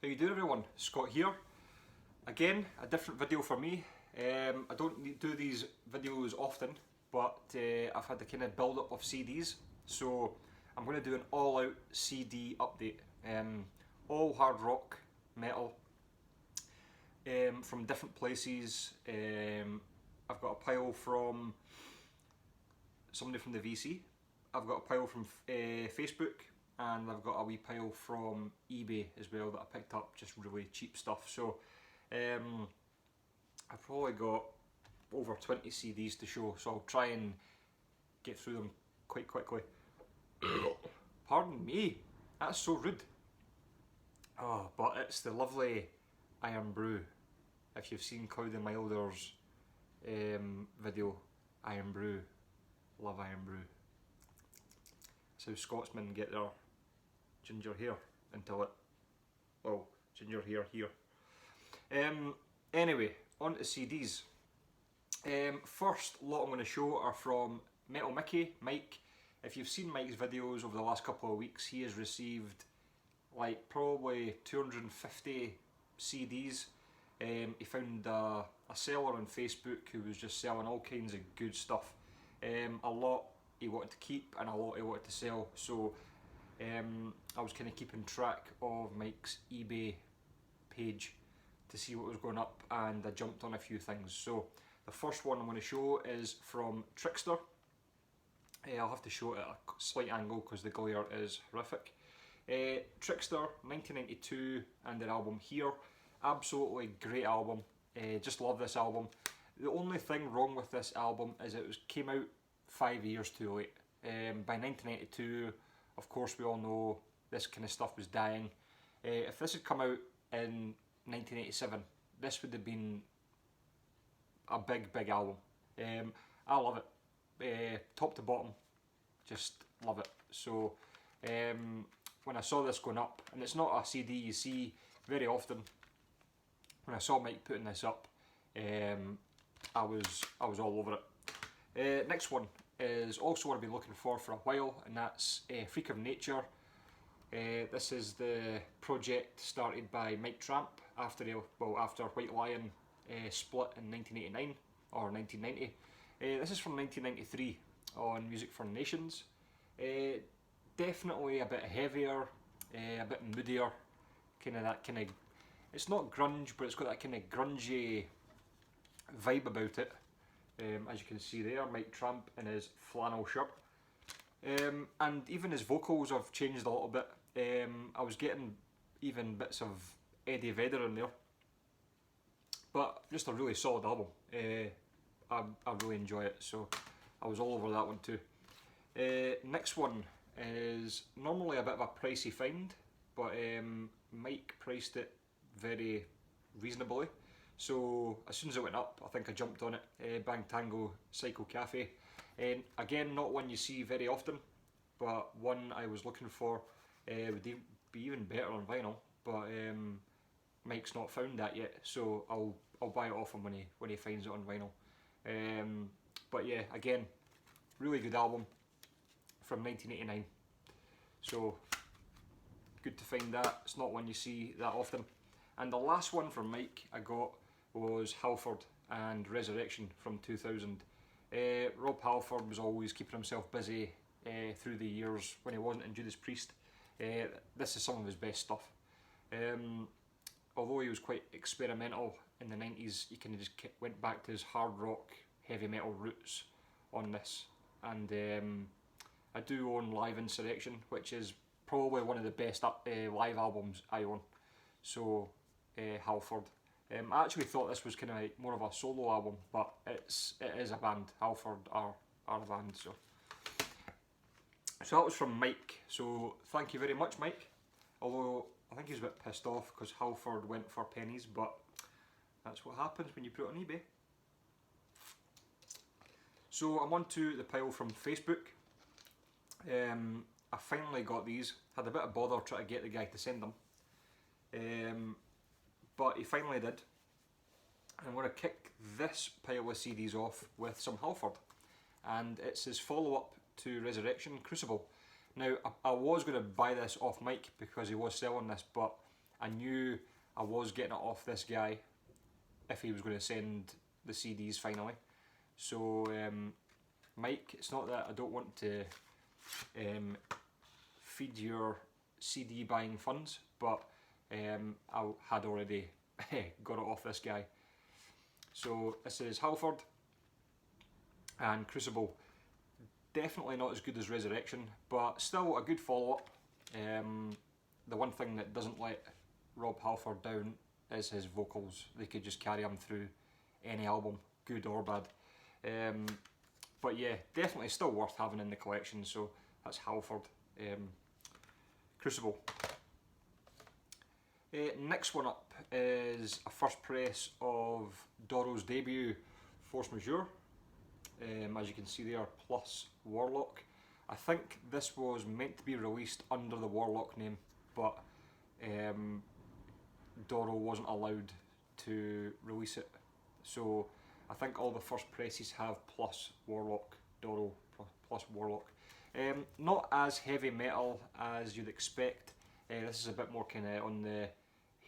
How you doing, everyone? Scott here. Again, a different video for me. I don't do these videos often, but I've had the kind of build up of CDs, so I'm going to do an all-out CD update. All hard rock, metal, from different places. I've got a pile from somebody from the VC. I've got a pile from Facebook. And I've got a wee pile from eBay as well that I picked up, just really cheap stuff. So I've probably got over 20 CDs to show, so I'll try and get through them quite quickly. Pardon me, that's so rude. Oh, but it's the lovely Iron Brew. If you've seen Cloud & Milder's video, Iron Brew, love Iron Brew. That's how Scotsmen get their ginger hair until it, well, ginger hair here. Anyway, on to CDs. First lot I'm going to show are from Metal Mickey, Mike. If you've seen Mike's videos over the last couple of weeks, he has received like probably 250 CDs. He found a seller on Facebook who was just selling all kinds of good stuff. A lot he wanted to keep and a lot he wanted to sell, so I was kind of keeping track of Mike's eBay page to see what was going up, and I jumped on a few things. So the first one I'm going to show is from Trickster. I'll have to show it at a slight angle because the glare is horrific. Trickster 1992 and their album Here. Absolutely great album. Just love this album. The only thing wrong with this album is it came out 5 years too late. By 1992, of course, we all know this kind of stuff was dying. If this had come out in 1987, this would have been a big album. I love it, top to bottom, just love it. So when I saw this going up, and it's not a CD you see very often, when I saw Mike putting this up, I was all over it. Next one is also what I've been looking for a while, and that's Freak of Nature. This is the project started by Mike Tramp after White Lion split in 1989 or 1990. This is from 1993 on Music for Nations. Definitely a bit heavier, a bit moodier, it's not grunge, but it's got that kind of grungy vibe about it. As you can see there, Mike Tramp in his flannel shirt. And even his vocals have changed a little bit. I was getting even bits of Eddie Vedder in there. But just a really solid album. I really enjoy it, so I was all over that one too. Next one is normally a bit of a pricey find, but Mike priced it very reasonably. So as soon as it went up, I think I jumped on it. Bang Tango Psycho Cafe. Again, not one you see very often, but one I was looking for. Would be even better on vinyl, but Mike's not found that yet, so I'll buy it off him when he finds it on vinyl. But yeah, again, really good album from 1989. So good to find that. It's not one you see that often. And the last one from Mike I got was Halford and Resurrection from 2000. Rob Halford was always keeping himself busy through the years when he wasn't in Judas Priest. This is some of his best stuff. Although he was quite experimental in the 90s, he kind of just went back to his hard rock, heavy metal roots on this. And I do own Live Insurrection, which is probably one of the best live albums I own. So Halford. I actually thought this was kind of like more of a solo album, but it is a band. Halford are a band. So that was from Mike. So thank you very much, Mike. Although I think he was a bit pissed off because Halford went for pennies, but that's what happens when you put it on eBay. So I'm on to the pile from Facebook. I finally got these. Had a bit of bother trying to get the guy to send them. But he finally did. I'm going to kick this pile of CDs off with some Halford. And it's his follow-up to Resurrection, Crucible. Now, I was going to buy this off Mike because he was selling this, but I knew I was getting it off this guy if he was going to send the CDs finally. So Mike, it's not that I don't want to feed your CD buying funds, but I had already got it off this guy. So this is Halford and Crucible. Definitely not as good as Resurrection, but still a good follow-up. The one thing that doesn't let Rob Halford down is his vocals. They could just carry him through any album, good or bad. But yeah, definitely still worth having in the collection, so that's Halford. Crucible. Next one up is a first press of Doro's debut, Force Majeure. As you can see there, plus Warlock. I think this was meant to be released under the Warlock name, but Doro wasn't allowed to release it. So I think all the first presses have plus Warlock, Doro plus Warlock. Not as heavy metal as you'd expect. This is a bit more kind of on the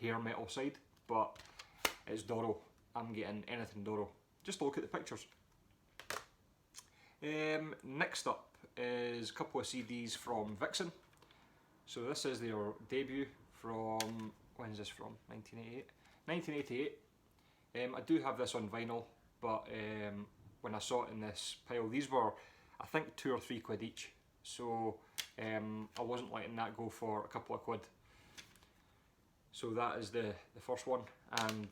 hair metal side, but it's Doro. I'm getting anything Doro. Just look at the pictures. Next up is a couple of CDs from Vixen. So this is their debut from, when is this from? 1988? 1988. I do have this on vinyl, but when I saw it in this pile, these were I think £2 or £3 each. So I wasn't letting that go for a couple of quid. So that is the first one, and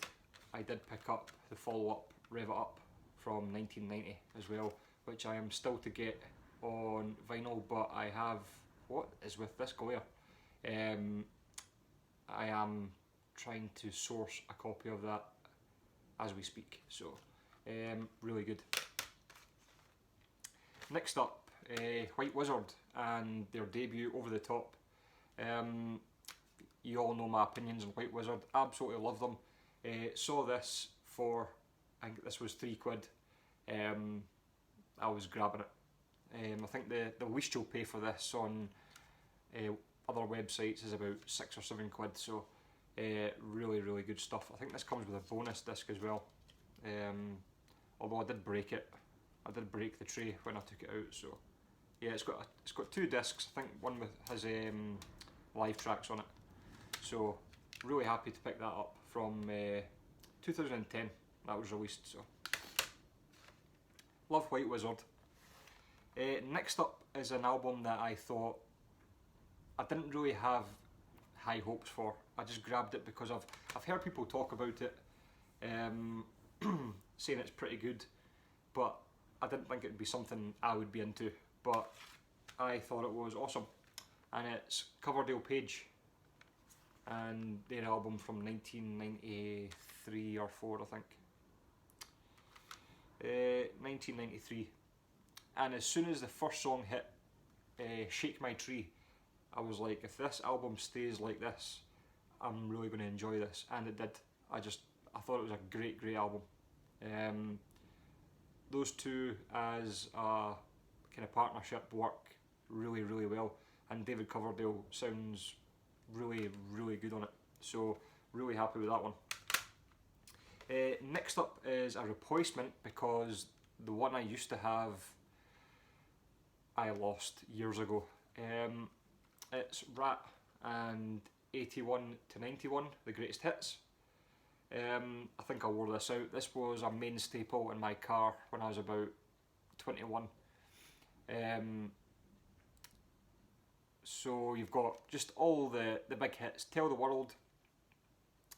I did pick up the follow-up, Rev It Up, from 1990 as well, which I am still to get on vinyl, but I have, what is with this glare? I am trying to source a copy of that as we speak, so really good. Next up, White Wizard and their debut, Over the Top. You all know my opinions on White Wizard, absolutely love them. Saw this for, I think this was £3. I was grabbing it. I think the least you'll pay for this on other websites is about £6 or £7, so really good stuff. I think this comes with a bonus disc as well, although I did break it. I did break the tray when I took it out, so yeah, it's got 2 discs. I think one has live tracks on it, so really happy to pick that up from 2010 that was released. So love White Wizard. Next up is an album that I thought I didn't really have high hopes for. I just grabbed it because I've heard people talk about it, saying it's pretty good, but I didn't think it would be something I would be into. But I thought it was awesome, and it's Coverdale Page and their album from 1993 or 4, I think. 1993. And as soon as the first song hit, Shake My Tree, I was like, if this album stays like this, I'm really going to enjoy this, and it did. I thought it was a great album. Those two as a kind of partnership work really well, and David Coverdale sounds really good on it, so really happy with that one. Next up is a replacement, because the one I used to have I lost years ago. It's Rat and 81 to 91, the greatest hits. I think I wore this out. This was a main staple in my car when I was about 21. So you've got just all the big hits: Tell the World,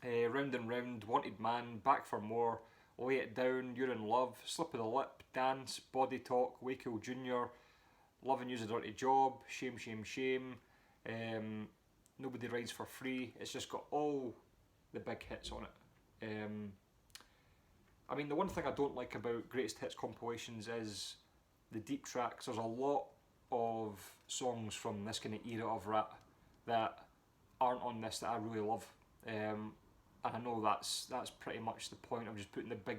Round and Round, Wanted Man, Back for More, Lay It Down, You're in Love, Slip of the Lip, Dance, Body Talk, Wakefield Jr., Loving You's a Dirty Job, Shame Shame Shame, Nobody Rides for Free. It's just got all the big hits on it. I mean, the one thing I don't like about greatest hits compilations is the deep tracks. There's a lot of songs from this kind of era of Rat that aren't on this that I really love, and I know that's pretty much the point of just putting the big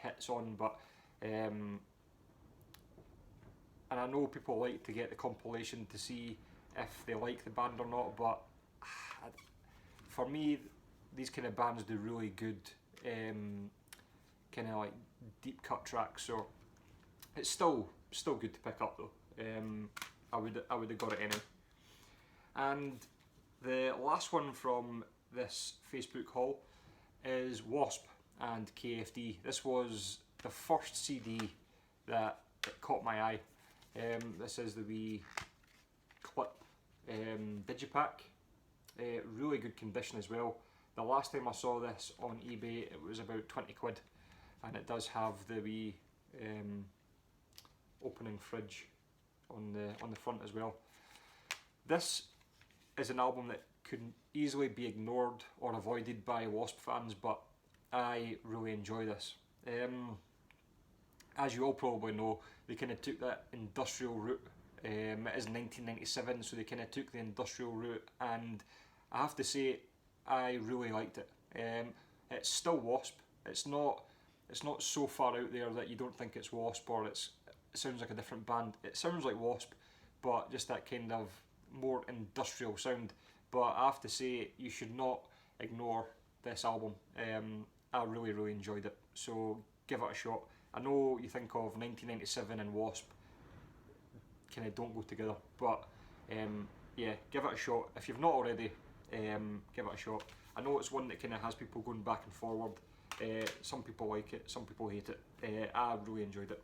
hits on, but and I know people like to get the compilation to see if they like the band or not, but for me, these kind of bands do really good kind of like deep cut tracks, so it's still good to pick up though. I would have got it anyway. And the last one from this Facebook haul is W.A.S.P and KFD. This was the first CD that caught my eye. This is the wee clip digipack. Really good condition as well. The last time I saw this on eBay, it was about 20 quid, and it does have the wee opening fridge on the front as well. This is an album that could easily be ignored or avoided by W.A.S.P fans, but I really enjoy this. As you all probably know, they kind of took that industrial route. It is 1997, so they kind of took the industrial route, and I have to say, I really liked it. It's still W.A.S.P. It's not so far out there that you don't think it's W.A.S.P or it sounds like a different band. It sounds like W.A.S.P, but just that kind of more industrial sound. But I have to say, you should not ignore this album. I really enjoyed it, so give it a shot. I know you think of 1997 and W.A.S.P kind of don't go together, but yeah, give it a shot. If you've not already, give it a shot. I know it's one that kind of has people going back and forward. Some people like it, some people hate it. I really enjoyed it.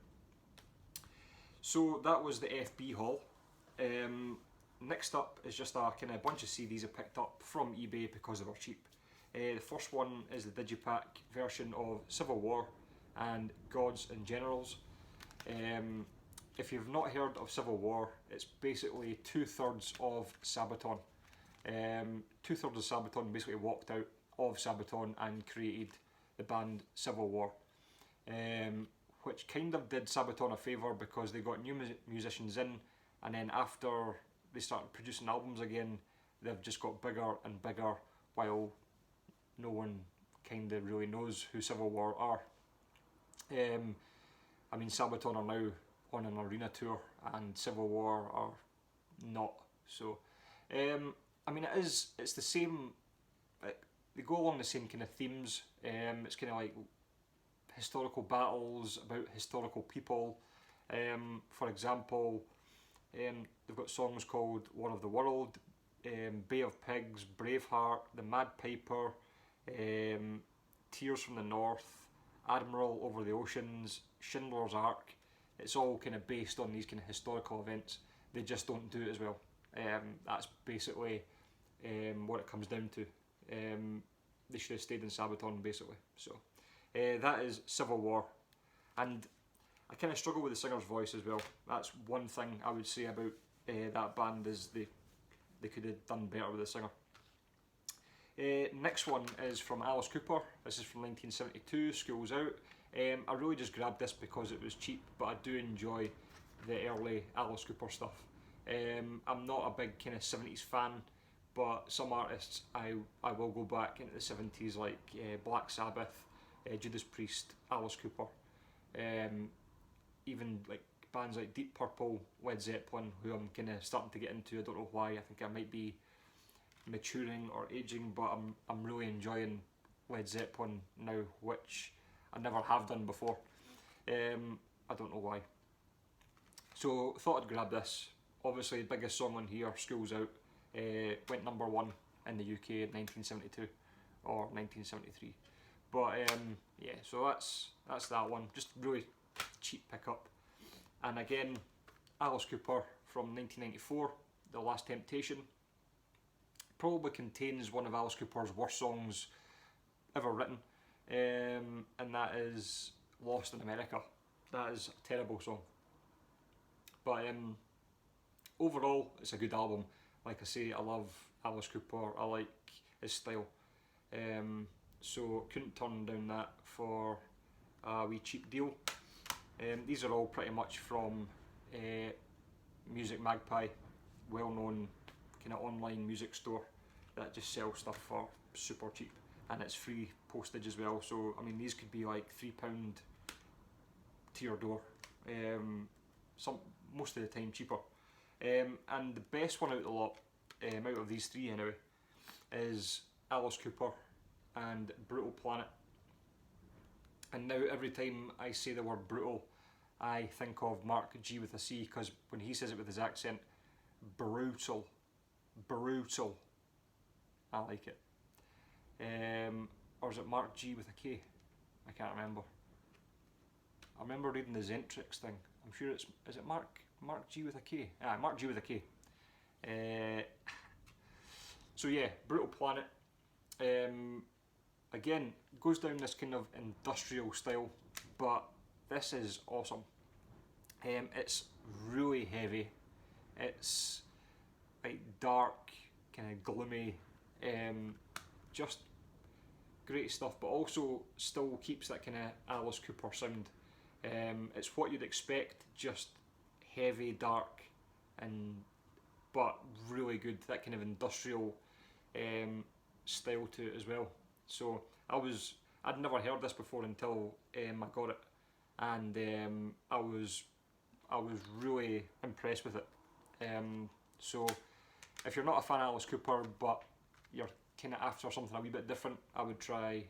So that was the FB haul. Next up is just a kind of bunch of CDs I picked up from eBay because they were cheap. The first one is the digipack version of Civil War and Gods and Generals. If you've not heard of Civil War, it's basically 2/3 of Sabaton. 2/3 of Sabaton basically walked out of Sabaton and created the band Civil War, which kind of did Sabaton a favour because they got new musicians in, and then after they started producing albums again, they've just got bigger and bigger, while no one kind of really knows who Civil War are. I mean, Sabaton are now on an arena tour and Civil War are not, so I mean, it's the same, they go along the same kind of themes. It's kind of like historical battles about historical people. For example, they've got songs called War of the World, Bay of Pigs, Braveheart, The Mad Piper, Tears from the North, Admiral Over the Oceans, Schindler's Ark. It's all kind of based on these kind of historical events. They just don't do it as well. That's basically what it comes down to. They should have stayed in Sabaton, basically. So that is Civil War, and I kind of struggle with the singer's voice as well. That's one thing I would say about that band, is they could have done better with the singer. Next one is from Alice Cooper. This is from 1972, School's Out. I really just grabbed this because it was cheap, but I do enjoy the early Alice Cooper stuff. I'm not a big kind of 70s fan, but some artists I will go back into the 70s, like Black Sabbath, Judas Priest, Alice Cooper. Even like bands like Deep Purple, Led Zeppelin, who I'm kind of starting to get into. I don't know why. I think I might be maturing or aging, but I'm really enjoying Led Zeppelin now, which I never have done before. I don't know why. So thought I'd grab this. Obviously, the biggest song on here, School's Out, went #1 in the UK in 1972 or 1973. But yeah, so that's that one. Just really cheap pickup. And again, Alice Cooper from 1994, The Last Temptation. Probably contains one of Alice Cooper's worst songs ever written, and that is Lost in America. That is a terrible song. But overall, it's a good album. Like I say, I love Alice Cooper, I like his style. So couldn't turn down that for a wee cheap deal. These are all pretty much from Music Magpie, well-known kind of online music store that just sells stuff for super cheap, and it's free postage as well. So I mean, these could be like £3 to your door. Most of the time cheaper. And the best one out of the lot, out of these three anyway, is Alice Cooper and Brutal Planet. And now every time I say the word brutal, I think of Mark G with a C, because when he says it with his accent, brutal, brutal. I like it. Or is it Mark G with a K? I can't remember. I remember reading the Zentrix thing. I'm sure is it Mark G with a K? Ah, Mark G with a K. So yeah, Brutal Planet. Again, goes down this kind of industrial style, but this is awesome. It's really heavy. It's like dark, kind of gloomy, just great stuff, but also still keeps that kind of Alice Cooper sound. It's what you'd expect, just heavy, dark, but really good. That kind of industrial style to it as well. So I'd never heard this before until I got it, and I was really impressed with it. So if you're not a fan of Alice Cooper, but you're kind of after something a wee bit different, I would try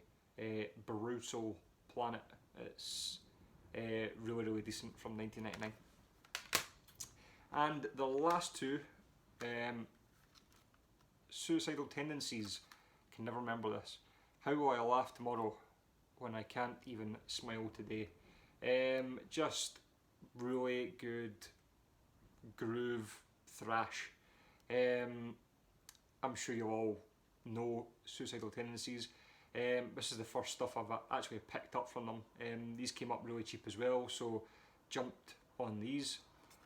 Brutal Planet. It's really decent, from 1999. And the last two, Suicidal Tendencies. Can never remember this. How Will I Laugh Tomorrow When I Can't Even Smile Today. Just really good groove thrash. I'm sure you all know Suicidal Tendencies. This is the first stuff I've actually picked up from them. These came up really cheap as well, so jumped on these.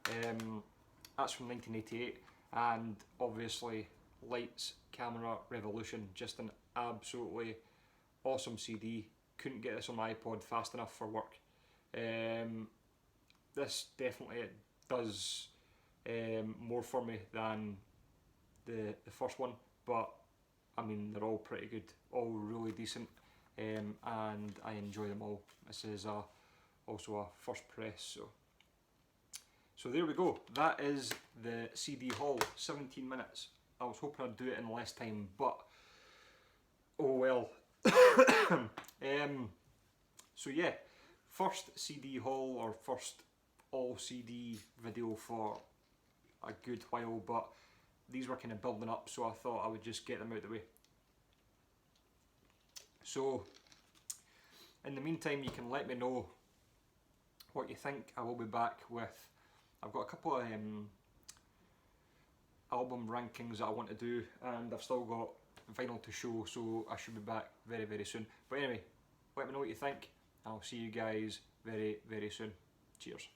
That's from 1988, and obviously Lights, Camera, Revolution, just an absolutely awesome CD. Couldn't get this on my iPod fast enough for work. This definitely does more for me than the first one, but I mean, they're all pretty good, all really decent, and I enjoy them all. This is also a first press, so there we go. That is the CD haul, 17 minutes. I was hoping I'd do it in less time, but oh well. So yeah, first CD haul, or first all CD video for a good while, but these were kind of building up, so I thought I would just get them out of the way. So in the meantime, you can let me know what you think. I will be back with, I've got a couple of album rankings that I want to do, and I've still got vinyl to show, so I should be back very soon. But anyway, let me know what you think. I'll see you guys very soon. Cheers.